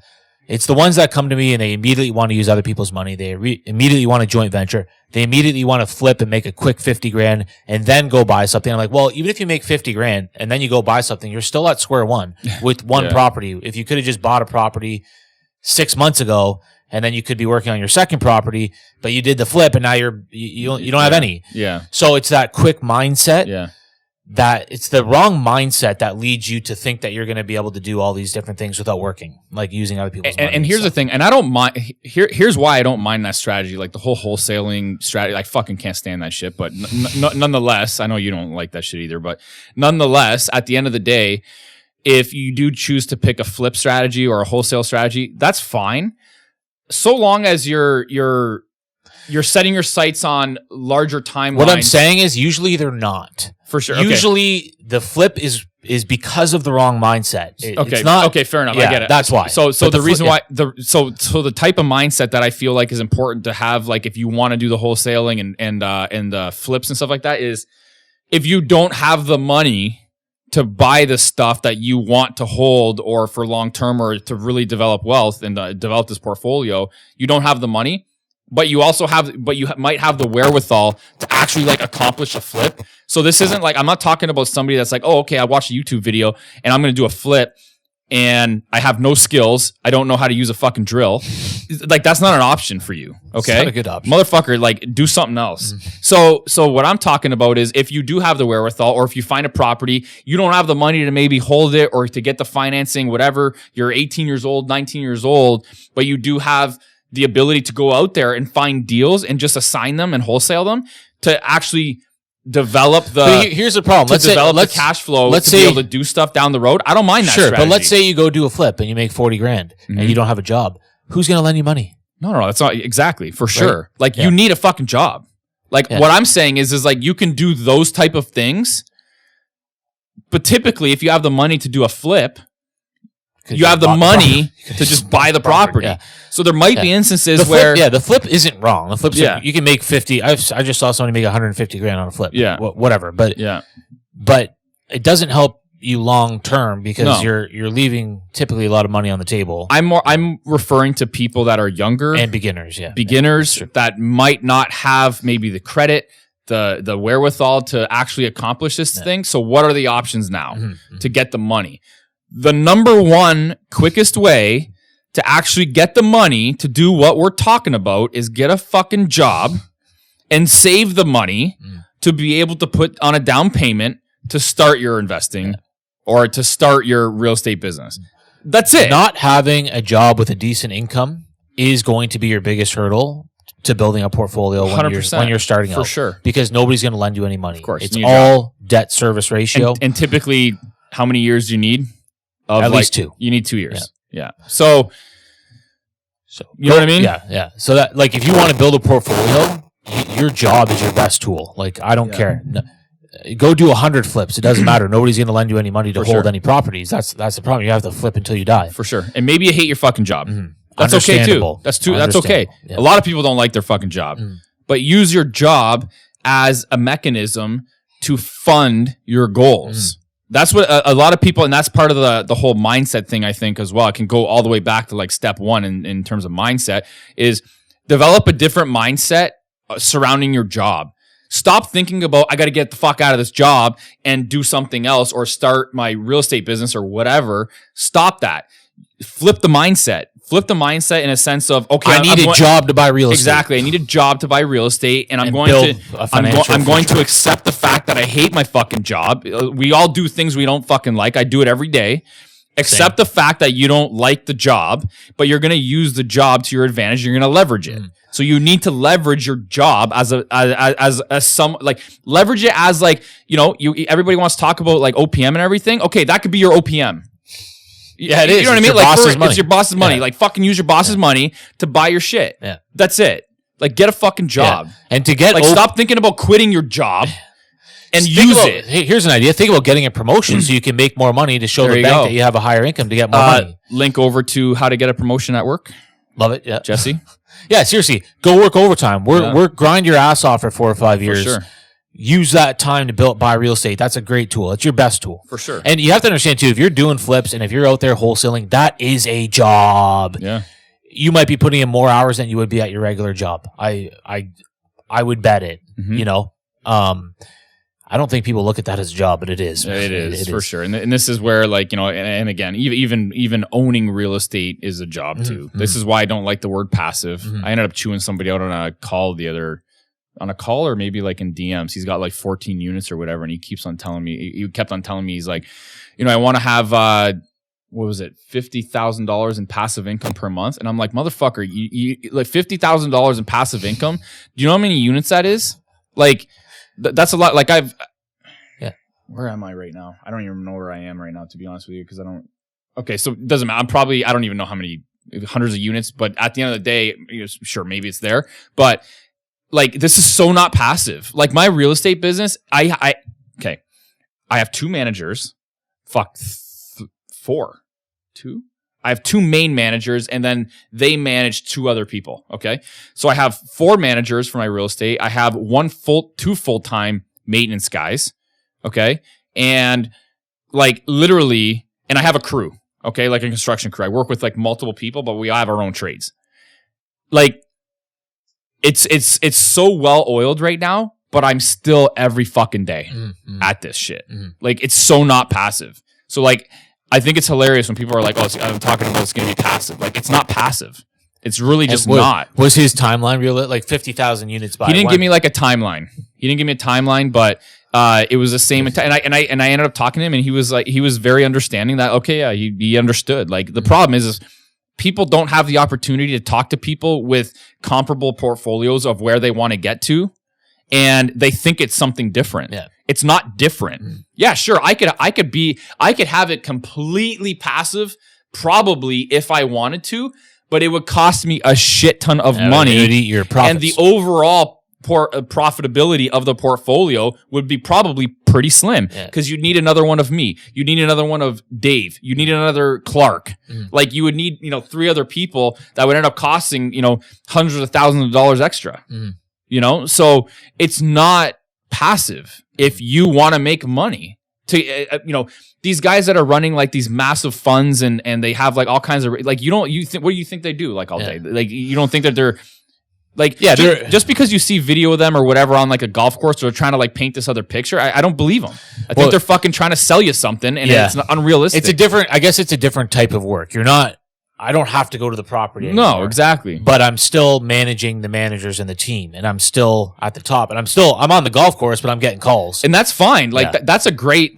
It's the ones that come to me and they immediately want to use other people's money. They immediately want a joint venture. They immediately want to flip and make a quick $50,000 and then go buy something. I'm like, well, even if you make $50,000 and then you go buy something, you're still at square one with one property. If you could have just bought a property 6 months ago, and then you could be working on your second property, but you did the flip and now you don't have any. Yeah. So it's that quick mindset. Yeah. That it's the wrong mindset that leads you to think that you're going to be able to do all these different things without working, like using other people's money. And here's the thing, and I don't mind. Here's why I don't mind that strategy, like the whole wholesaling strategy. I fucking can't stand that shit. But nonetheless, I know you don't like that shit either. But nonetheless, at the end of the day, if you do choose to pick a flip strategy or a wholesale strategy, that's fine, so long as you're setting your sights on larger timelines. What I'm saying is, usually they're not. For sure. Usually the flip is because of the wrong mindset. Okay. It's not, okay. Fair enough. I get it. That's why. So the reason why so the type of mindset that I feel like is important to have, like if you want to do the wholesaling and flips and stuff like that, is if you don't have the money to buy the stuff that you want to hold or for long term or to really develop wealth and develop this portfolio, you don't have the money. But you might have the wherewithal to actually like accomplish a flip. So this isn't like, I'm not talking about somebody that's like, oh, okay, I watched a YouTube video and I'm going to do a flip and I have no skills. I don't know how to use a fucking drill. Like that's not an option for you. Okay. It's not a good option. Motherfucker, like do something else. So what I'm talking about is if you do have the wherewithal or if you find a property, you don't have the money to maybe hold it or to get the financing, whatever, you're 18 years old, 19 years old, but you do have the ability to go out there and find deals and just assign them and wholesale them to actually develop here's the problem. Let's develop the cash flow to be able to do stuff down the road. I don't mind that strategy. But let's say you go do a flip and you make $40,000 and you don't have a job. Who's going to lend you money? No, that's not exactly for sure. Right? Like you need a fucking job. Like what I'm saying is like you can do those type of things, but typically if you have the money to do a flip, you have the money to just buy the property. Yeah. So there might be instances where... the flip isn't wrong. The flip's you can make 50... I just saw somebody make $150,000 on a flip. Yeah. Whatever. But it doesn't help you long term because you're leaving typically a lot of money on the table. I'm referring to people that are younger. And beginners, Beginners that might not have maybe the credit, the wherewithal to actually accomplish this thing. So what are the options now to get the money? The number one quickest way to actually get the money to do what we're talking about is get a fucking job and save the money to be able to put on a down payment to start your investing or to start your real estate business. That's it. Not having a job with a decent income is going to be your biggest hurdle to building a portfolio when you're starting out. For sure. Because nobody's going to lend you any money. Of course. It's all debt service ratio. And typically, how many years do you need? At least 2. You need 2 years. Yeah. So you know what I mean? Yeah. So that, like, if you want to build a portfolio, your job is your best tool. Like, I don't care. No, go do 100 flips. It doesn't matter. Nobody's going to lend you any money to hold any properties. That's the problem. You have to flip until you die. For sure. And maybe you hate your fucking job. That's okay too. That's okay. Yeah. A lot of people don't like their fucking job. But use your job as a mechanism to fund your goals. That's what a lot of people, and that's part of the whole mindset thing, I think, as well. It can go all the way back to like step 1 in terms of mindset, is develop a different mindset surrounding your job. Stop thinking about, I got to get the fuck out of this job and do something else or start my real estate business or whatever. Stop that. Flip the mindset. Flip the mindset in a sense of, okay, I need a job to buy real estate. Exactly. I need a job to buy real estate, and I'm going to accept the fact that I hate my fucking job. We all do things we don't fucking like. I do it every day. Accept the fact that you don't like the job, but you're going to use the job to your advantage. You're going to leverage it. So you need to leverage your job as leverage it as like, you know, everybody wants to talk about like OPM and everything. Okay, that could be your OPM. Yeah, it is. You know what I mean? Like, it's your boss's money. Like, fucking use your boss's money to buy your shit. Yeah. That's it. Like, get a fucking job. Yeah. And to get stop thinking about quitting your job and use it. Hey, here's an idea. Think about getting a promotion so you can make more money to show the bank that you have a higher income to get more money. Link over to how to get a promotion at work. Love it. Yeah. Jesse? Yeah, seriously. Go work overtime. Work grind your ass off for 4 or 5 years. For sure. Use that time to buy real estate. That's a great tool. It's your best tool. For sure. And you have to understand, too, if you're doing flips and if you're out there wholesaling, that is a job. Yeah. You might be putting in more hours than you would be at your regular job. I would bet it, you know. I don't think people look at that as a job, but it is. It is for sure. And this is where, like, you know, and again, even owning real estate is a job, too. This is why I don't like the word passive. I ended up chewing somebody out on a call or maybe like in DMs. He's got like 14 units or whatever, and he kept on telling me, he's like, you know, I want to have what was it, $50,000 in passive income per month. And I'm like, motherfucker, you like $50,000 in passive income. Do you know how many units that is? Like, that's a lot. Like where am I right now? I don't even know where I am right now, to be honest with you, because okay, so it doesn't matter. I don't even know how many hundreds of units, but at the end of the day, sure, maybe it's there, but like, this is so not passive. Like, my real estate business, I have 2 managers. Four. 2? I have 2 main managers, and then they manage 2 other people. Okay. So I have 4 managers for my real estate. I have 2 full-time maintenance guys. Okay. And like, literally, and I have a crew. Okay. Like a construction crew. I work with like multiple people, but we all have our own trades. Like, it's so well oiled right now, but I'm still every fucking day at this shit. Like, it's so not passive. So like, I think it's hilarious when people are like, "Oh, I'm talking about it's going to be passive." Like, it's not passive. It's really just not. Was his timeline real? Like 50,000 units by? He didn't give me like a timeline. But it was the same. And I ended up talking to him, and he was very understanding that. Okay, yeah, he understood. Like, the problem is people don't have the opportunity to talk to people with comparable portfolios of where they want to get to, and they think it's something different. Yeah. It's not different. Yeah, sure. I could have it completely passive, probably, if I wanted to, but it would cost me a shit ton of money. It would eat your profits. And the overall profitability of the portfolio would be probably pretty slim, because you'd need another one of me. You need another one of Dave. You need another Clark. Like, you would need, 3 other people that would end up costing, hundreds of thousands of dollars extra. So it's not passive if you want to make money. These guys that are running like these massive funds and they have like all kinds of, like, what do you think they do like all day? Like, you don't think that they're like, just because you see video of them or whatever on like a golf course, or trying to like paint this other picture, I don't believe them. I think they're fucking trying to sell you something, and it's unrealistic. I guess it's a different type of work. You're not I don't have to go to the property anymore. No, exactly. But I'm still managing the managers and the team, and I'm still at the top, and I'm on the golf course, but I'm getting calls. And that's fine. Like that's a great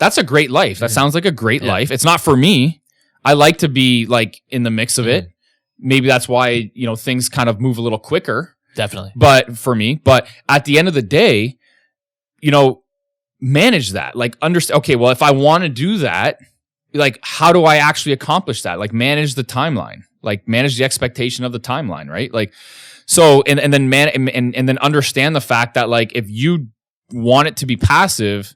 life. That sounds like a great life. It's not for me. I like to be like in the mix of it. Maybe that's why, things kind of move a little quicker. Definitely. But for me, at the end of the day, manage that. Like understand, okay, well, if I want to do that, like how do I actually accomplish that? Like manage the timeline, like manage the expectation of the timeline, right? Like, so, and then understand the fact that like, if you want it to be passive,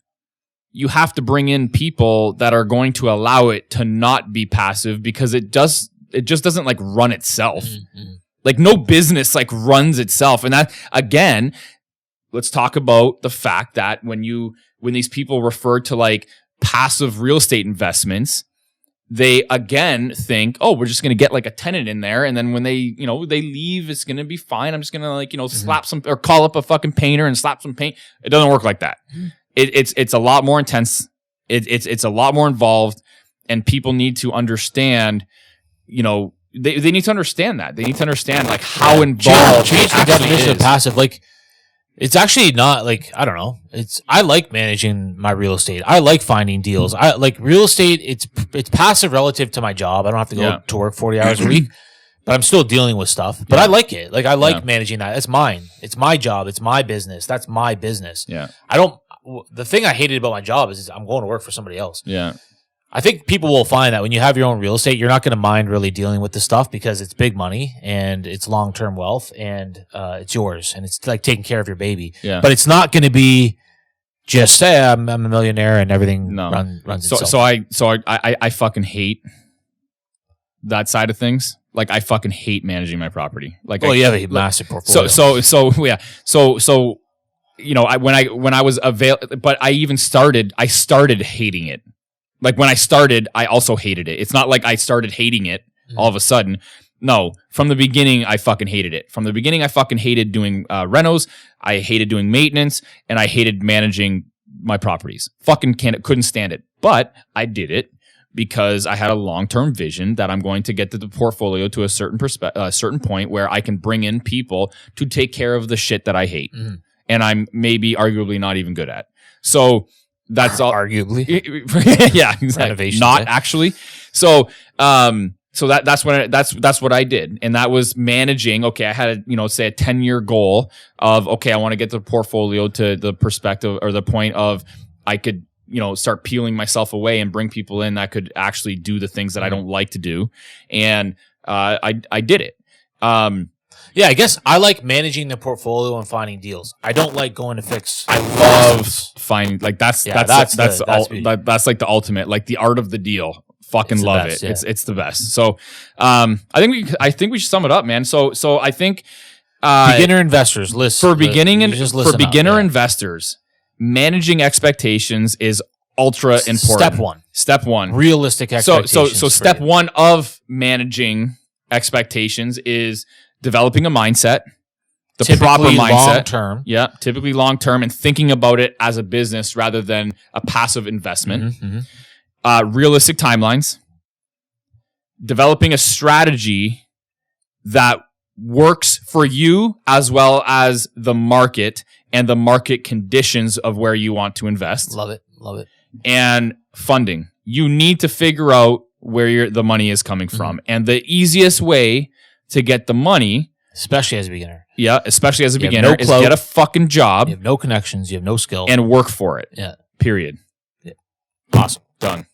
you have to bring in people that are going to allow it to not be passive, because it just doesn't like run itself. Mm-hmm. Like no business like runs itself. And that, again, let's talk about the fact that when these people refer to like passive real estate investments, they again think, oh, we're just going to get like a tenant in there. And then when they leave, it's going to be fine. I'm just going to like, slap some, or call up a fucking painter and slap some paint. It doesn't work like that. Mm-hmm. It's a lot more intense. It's a lot more involved, and people need to understand, they need to understand that. They need to understand like how involved change the definition of passive. Like, it's actually not like, I don't know. I like managing my real estate. I like finding deals. I like real estate. It's passive relative to my job. I don't have to go to work 40 hours a week, but I'm still dealing with stuff. But I like it. Like I like managing that. It's mine. It's my job. It's my business. That's my business. Yeah. The thing I hated about my job is I'm going to work for somebody else. Yeah. I think people will find that when you have your own real estate, you're not going to mind really dealing with this stuff, because it's big money and it's long-term wealth, and it's yours, and it's like taking care of your baby. Yeah. But it's not going to be just say I'm a millionaire and everything runs itself. So I fucking hate that side of things. Like I fucking hate managing my property. Like you have a massive portfolio. So when I was but I started hating it. Like when I started, I also hated it. It's not like I started hating it all of a sudden. No, from the beginning, I fucking hated it. From the beginning, I fucking hated doing renos. I hated doing maintenance, and I hated managing my properties. Fucking couldn't stand it. But I did it because I had a long-term vision that I'm going to get to the portfolio to a certain point where I can bring in people to take care of the shit that I hate. Mm. And I'm maybe arguably not even good at. So that's all. Arguably. Yeah, exactly. Not actually. So that's what I did. And that was managing. Okay, I had say a 10-year goal of, okay, I want to get the portfolio to the perspective or the point of I could, start peeling myself away and bring people in that could actually do the things that I don't like to do. And I did it. Yeah, I guess I like managing the portfolio and finding deals. I don't like going to fix. I love finding like that's like the ultimate, like the art of the deal. Fucking love it. Yeah. It's the best. So I think we should sum it up, man. So I think beginner investors listen for beginner investors, managing expectations is ultra important. Step one. Realistic expectations. So step one of managing expectations is developing a mindset, proper mindset. Long-term. Yeah, typically long-term, and thinking about it as a business rather than a passive investment. Mm-hmm. Realistic timelines. Developing a strategy that works for you as well as the market and the market conditions of where you want to invest. Love it. And funding. You need to figure out where the money is coming from. Mm-hmm. And the easiest way to get the money, especially as a beginner, is get a fucking job. You have no connections, you have no skill, and work for it. Yeah. Period. Yeah. Awesome. Done.